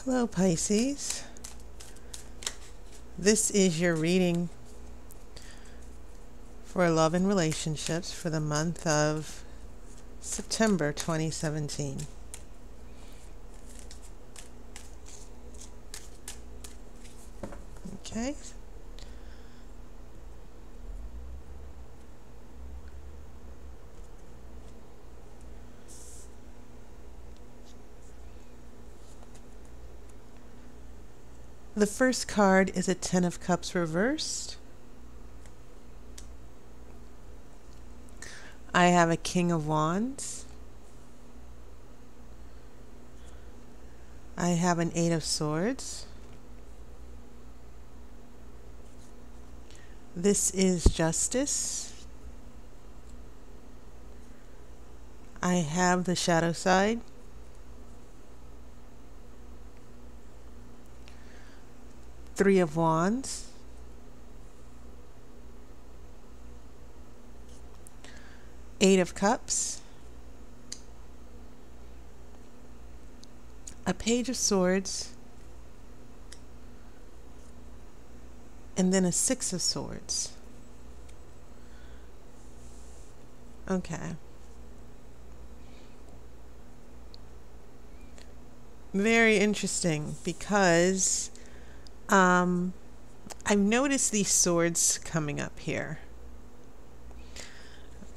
Hello Pisces, this is your reading for love and relationships for the month of September 2017. Okay. The first card is a Ten of Cups reversed. I have a King of Wands. I have an Eight of Swords. This is Justice. I have the Shadow side. Three of Wands. Eight of Cups. A Page of Swords. And then a Six of Swords. Okay. Very interesting because I've noticed these swords coming up here.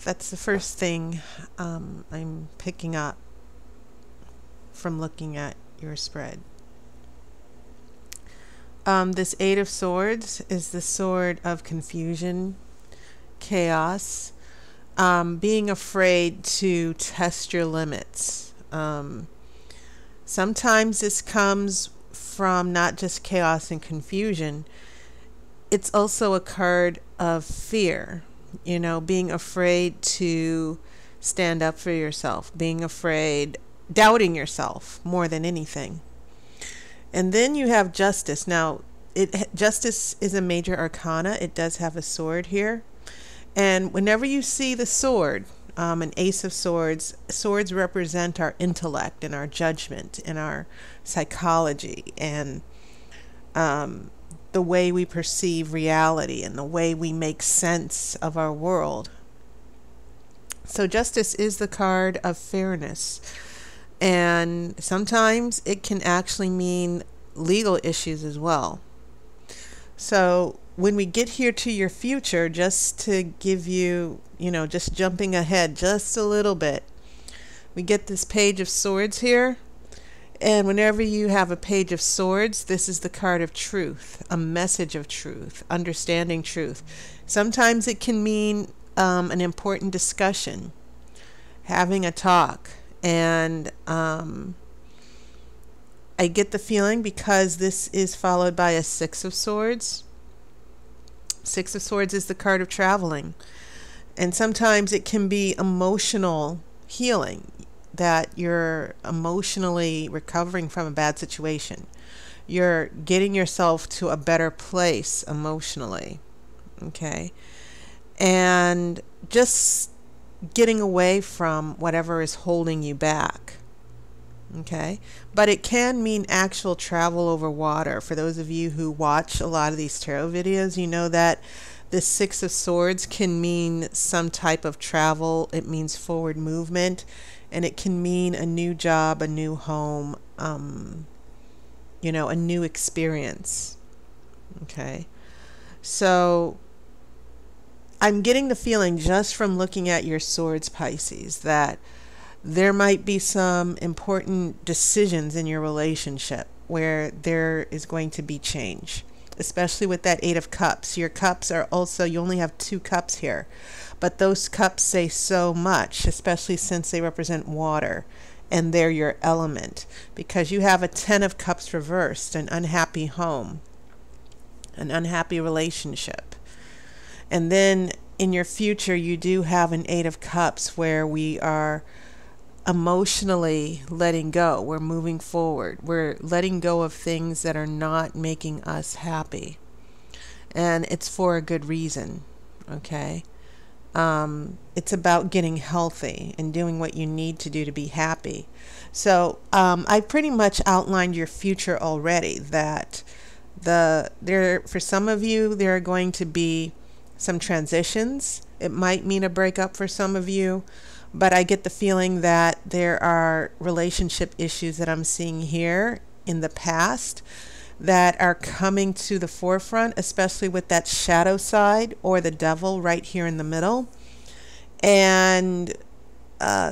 That's the first thing I'm picking up from looking at your spread. This Eight of Swords is the sword of confusion, chaos, being afraid to test your limits. Sometimes this comes from not just chaos and confusion, it's also a card of fear, you know, being afraid to stand up for yourself, being afraid, doubting yourself more than anything. And then you have Justice. Now, Justice is a major arcana. It does have a sword here. And whenever you see the sword, an Ace of Swords, swords represent our intellect and our judgment and our psychology and the way we perceive reality and the way we make sense of our world. So Justice is the card of fairness. And sometimes it can actually mean legal issues as well. So when we get here to your future, just to give you, just jumping ahead just a little bit, we get this Page of Swords here. And whenever you have a Page of Swords, this is the card of truth, a message of truth, understanding truth. Sometimes it can mean an important discussion, having a talk. And I get the feeling, because this is followed by a Six of Swords. Six of Swords is the card of traveling. And sometimes it can be emotional healing, that you're emotionally recovering from a bad situation. You're getting yourself to a better place emotionally. Okay? And just getting away from whatever is holding you back. Okay? But it can mean actual travel over water. For those of you who watch a lot of these tarot videos, you know that the Six of Swords can mean some type of travel. It means forward movement, and it can mean a new job, a new home, a new experience. Okay? So I'm getting the feeling, just from looking at your swords, Pisces, that there might be some important decisions in your relationship where there is going to be change, especially with that Eight of Cups. Your cups are also, you only have two cups here, but those cups say so much, especially since they represent water and they're your element, because you have a Ten of Cups reversed, an unhappy home, an unhappy relationship. And then in your future, you do have an Eight of Cups where we are emotionally letting go. We're moving forward. We're letting go of things that are not making us happy. And it's for a good reason. Okay? It's about getting healthy and doing what you need to do to be happy. So I pretty much outlined your future already, that for some of you, there are going to be some transitions. It might mean a breakup for some of you, but I get the feeling that there are relationship issues that I'm seeing here in the past that are coming to the forefront, especially with that shadow side or the devil right here in the middle. And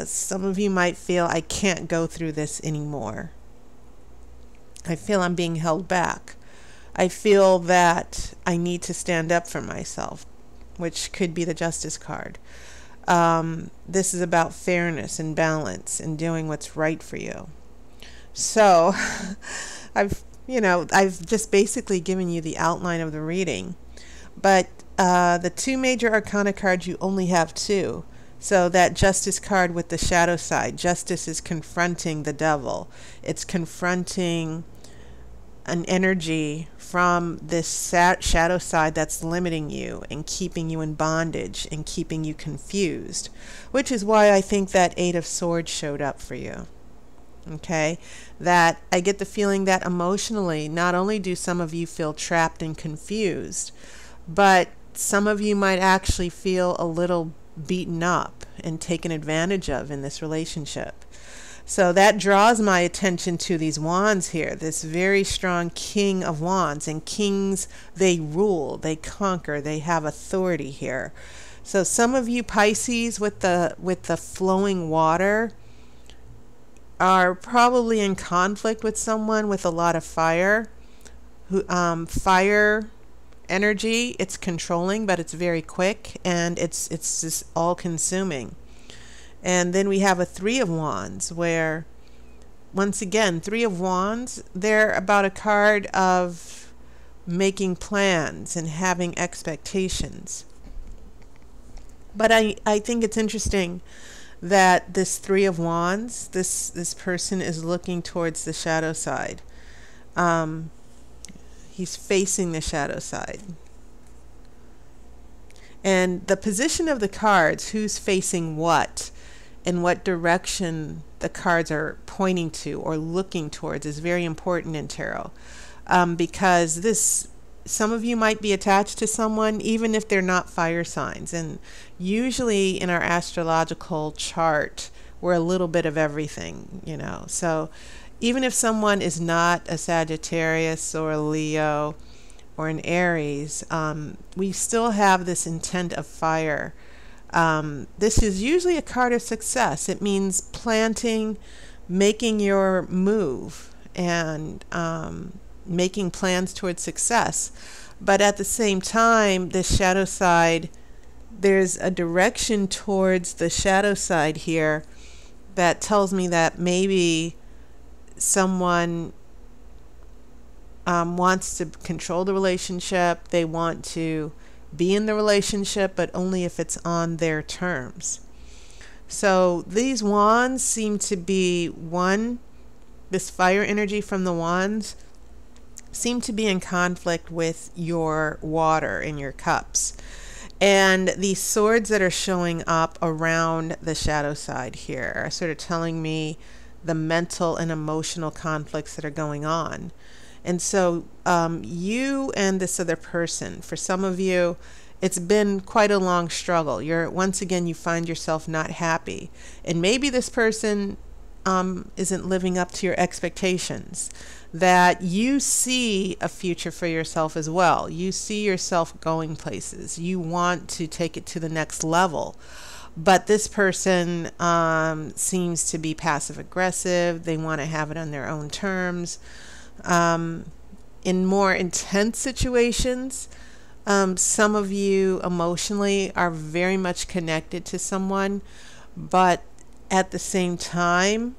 some of you might feel, I can't go through this anymore. I feel I'm being held back. I feel that I need to stand up for myself, which could be the Justice card. This is about fairness and balance and doing what's right for you. So I've just basically given you the outline of the reading. But the two major arcana cards, you only have two. So that Justice card with the shadow side, Justice is confronting the devil. It's confronting an energy from this shadow side that's limiting you and keeping you in bondage and keeping you confused, which is why I think that Eight of Swords showed up for you. Okay, that I get the feeling that emotionally, not only do some of you feel trapped and confused, but some of you might actually feel a little beaten up and taken advantage of in this relationship. So that draws my attention to these wands here, this very strong King of Wands. And kings, they rule, they conquer, they have authority here. So some of you Pisces with the flowing water are probably in conflict with someone with a lot of fire. Fire energy, it's controlling, but it's very quick, and it's just all consuming. And then we have a Three of Wands, where once again, Three of Wands, they're about a card of making plans and having expectations. But I think it's interesting that this Three of Wands, this person is looking towards the shadow side. He's facing the shadow side. And the position of the cards, who's facing what, and what direction the cards are pointing to or looking towards, is very important in tarot. Because some of you might be attached to someone, even if they're not fire signs. And usually in our astrological chart, we're a little bit of everything, So even if someone is not a Sagittarius or a Leo or an Aries, we still have this intent of fire. This is usually a card of success. It means planting, making your move, and making plans towards success. But at the same time, this shadow side, there's a direction towards the shadow side here that tells me that maybe someone wants to control the relationship. They want to be in the relationship, but only if it's on their terms. So these wands seem to be this fire energy from the wands seem to be in conflict with your water in your cups. And these swords that are showing up around the shadow side here are sort of telling me the mental and emotional conflicts that are going on. And so you and this other person, for some of you, it's been quite a long struggle. Once again, you find yourself not happy. And maybe this person isn't living up to your expectations. That you see a future for yourself as well. You see yourself going places. You want to take it to the next level. But this person seems to be passive aggressive. They want to have it on their own terms. In more intense situations, some of you emotionally are very much connected to someone, but at the same time,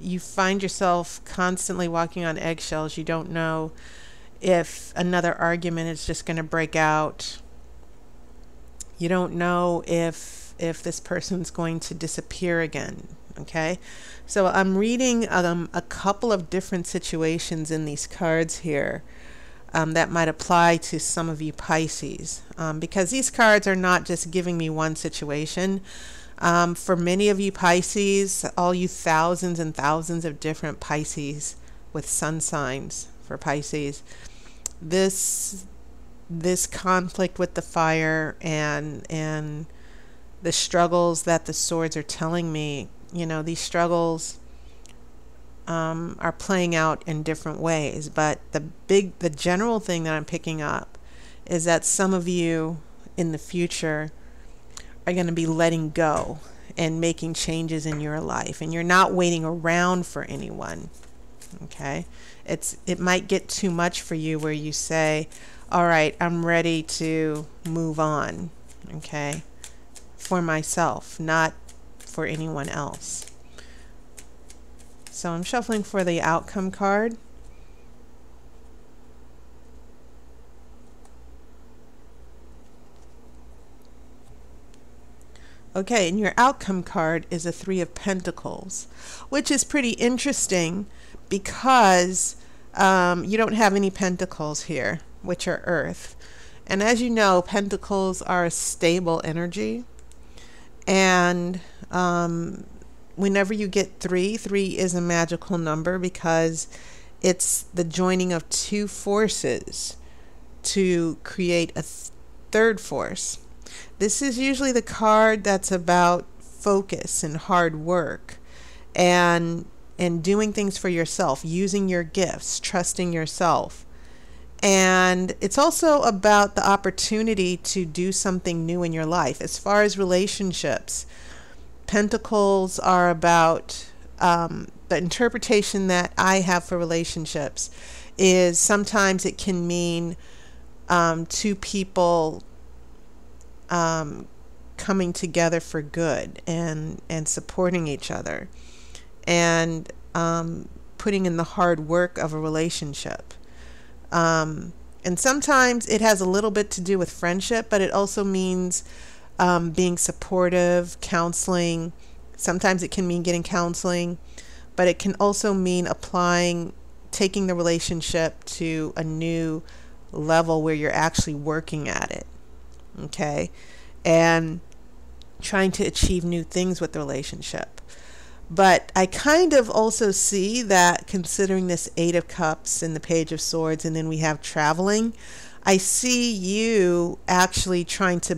you find yourself constantly walking on eggshells. You don't know if another argument is just going to break out. You don't know if this person's going to disappear again. Okay, so I'm reading a couple of different situations in these cards here. that might apply to some of you Pisces, because these cards are not just giving me one situation. For many of you Pisces, all you thousands and thousands of different Pisces with sun signs for Pisces, this conflict with the fire and the struggles that the swords are telling me, these struggles are playing out in different ways. But the general thing that I'm picking up is that some of you in the future are going to be letting go and making changes in your life, and you're not waiting around for anyone. Okay, it might get too much for you where you say, all right, I'm ready to move on, okay, for myself, not for anyone else. So I'm shuffling for the outcome card. Okay, and your outcome card is a Three of Pentacles, which is pretty interesting because you don't have any pentacles here, which are earth. And as you know, pentacles are a stable energy. And whenever you get three is a magical number because it's the joining of two forces to create a third force. This is usually the card that's about focus and hard work and doing things for yourself, using your gifts, trusting yourself. And it's also about the opportunity to do something new in your life. As far as relationships, pentacles are about the interpretation that I have for relationships is sometimes it can mean two people coming together for good and supporting each other and putting in the hard work of a relationship. And sometimes it has a little bit to do with friendship, but it also means being supportive, counseling. Sometimes it can mean getting counseling, but it can also mean taking the relationship to a new level where you're actually working at it. Okay, and trying to achieve new things with the relationship. But I kind of also see that, considering this Eight of Cups and the Page of Swords, and then we have traveling, I see you actually trying to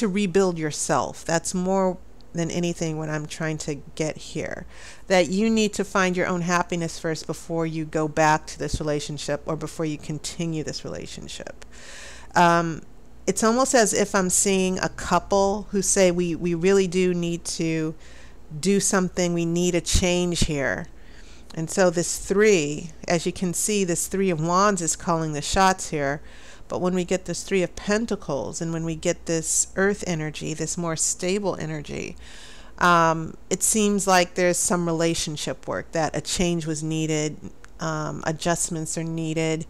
rebuild yourself. That's more than anything what I'm trying to get here. That you need to find your own happiness first before you go back to this relationship or before you continue this relationship. It's almost as if I'm seeing a couple who say we really do need to do something. We need a change here. And so this three, as you can see, this Three of Wands is calling the shots here. But when we get this Three of Pentacles and when we get this earth energy, this more stable energy, it seems like there's some relationship work, that a change was needed, adjustments are needed.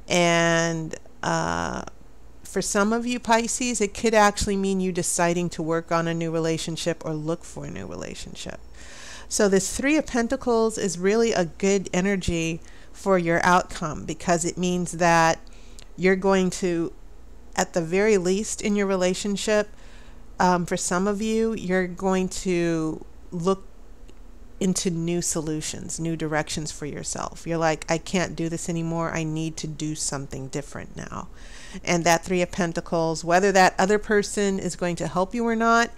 And for some of you Pisces, it could actually mean you deciding to work on a new relationship or look for a new relationship. So this Three of Pentacles is really a good energy for your outcome because it means that you're going to, at the very least in your relationship, for some of you, you're going to look into new solutions, new directions for yourself. You're like, I can't do this anymore. I need to do something different now. And that Three of Pentacles, whether that other person is going to help you or not,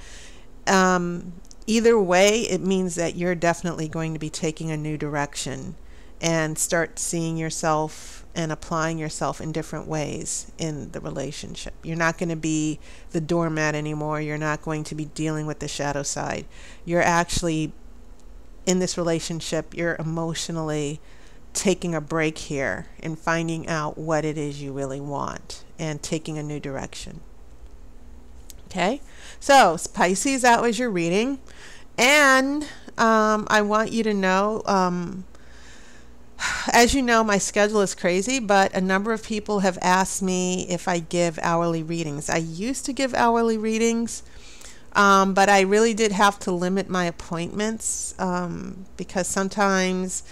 either way, it means that you're definitely going to be taking a new direction and start seeing yourself and applying yourself in different ways in the relationship. You're not going to be the doormat anymore. You're not going to be dealing with the shadow side. You're actually, in this relationship, you're emotionally taking a break here and finding out what it is you really want and taking a new direction. Okay, so Pisces, that was your reading. And I want you to know, as you know, my schedule is crazy, but a number of people have asked me if I give hourly readings. I used to give hourly readings, but I really did have to limit my appointments because sometimes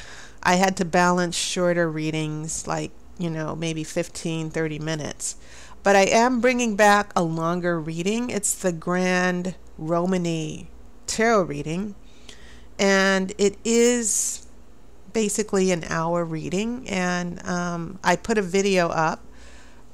I had to balance shorter readings, like, maybe 15, 30 minutes. But I am bringing back a longer reading. It's the Grand Romany Tarot reading. And it is basically an hour reading. And I put a video up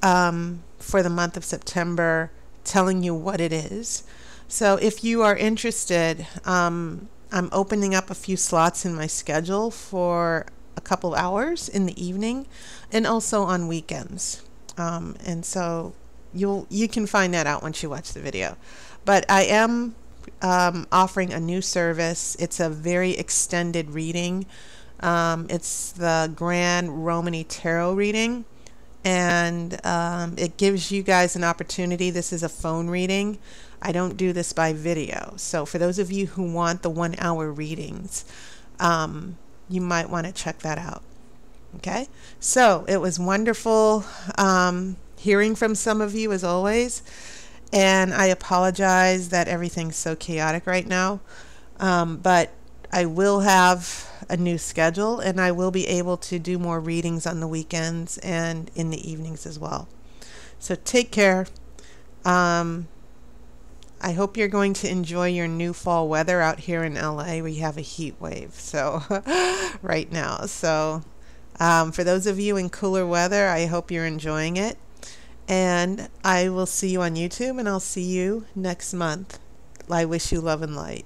for the month of September telling you what it is. So if you are interested, I'm opening up a few slots in my schedule for a couple hours in the evening and also on weekends. And so you can find that out once you watch the video. But I am offering a new service. It's a very extended reading. It's the Grand Romany Tarot reading. And it gives you guys an opportunity. This is a phone reading. I don't do this by video. So for those of you who want the 1 hour readings, you might want to check that out. Okay? So it was wonderful hearing from some of you as always. And I apologize that everything's so chaotic right now. But I will have a new schedule, and I will be able to do more readings on the weekends and in the evenings as well. So take care. I hope you're going to enjoy your new fall weather out here in LA. We have a heat wave right now. So for those of you in cooler weather, I hope you're enjoying it. And I will see you on YouTube, and I'll see you next month. I wish you love and light.